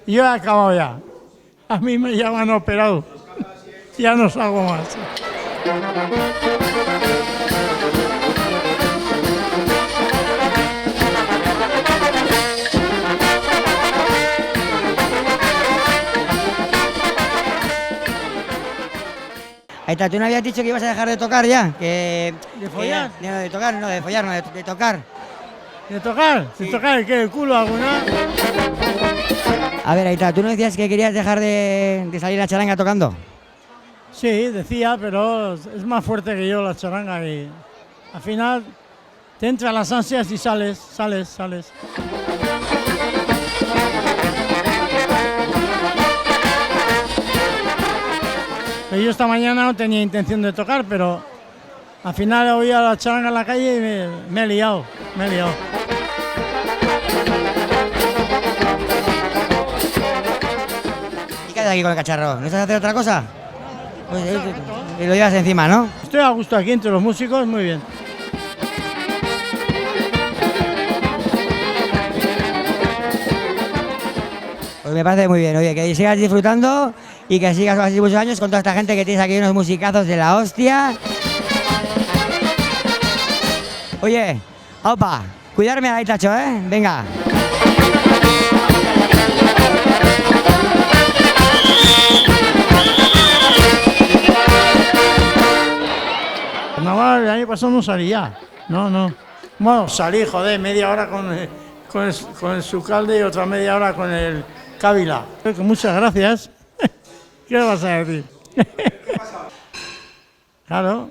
Yo he acabado ya. A mí me llaman operado. Ya no salgo más. Ahí está, tú no habías dicho que ibas a dejar de tocar ya, que... ¿De follar? De tocar, no, de follar, no, de tocar. ¿De tocar? Sí. ¿De tocar el qué? ¿El culo alguna? A ver, ahí está, tú no decías que querías dejar de salir a la charanga tocando. Sí, decía, pero es más fuerte que yo la charanga y al final te entran las ansias y sales. Yo esta mañana no tenía intención de tocar, pero al final oía la charanga en la calle y me he liado. ¿Y qué haces aquí con el cacharro? ¿No estás haciendo otra cosa? Pues, y lo llevas encima, ¿no? Estoy a gusto aquí entre los músicos, muy bien. Pues me parece muy bien, oye, que sigas disfrutando y que sigas así muchos años con toda esta gente que tienes aquí, unos musicazos de la hostia. Oye, opa, cuidarme ahí, tacho, ¿eh? Venga. Carnaval el año pasado no salí ya, no. Bueno, salí, joder, media hora con el Sucalde y otra media hora con el Cávila. Muchas gracias. ¿Qué vas a decir? Claro.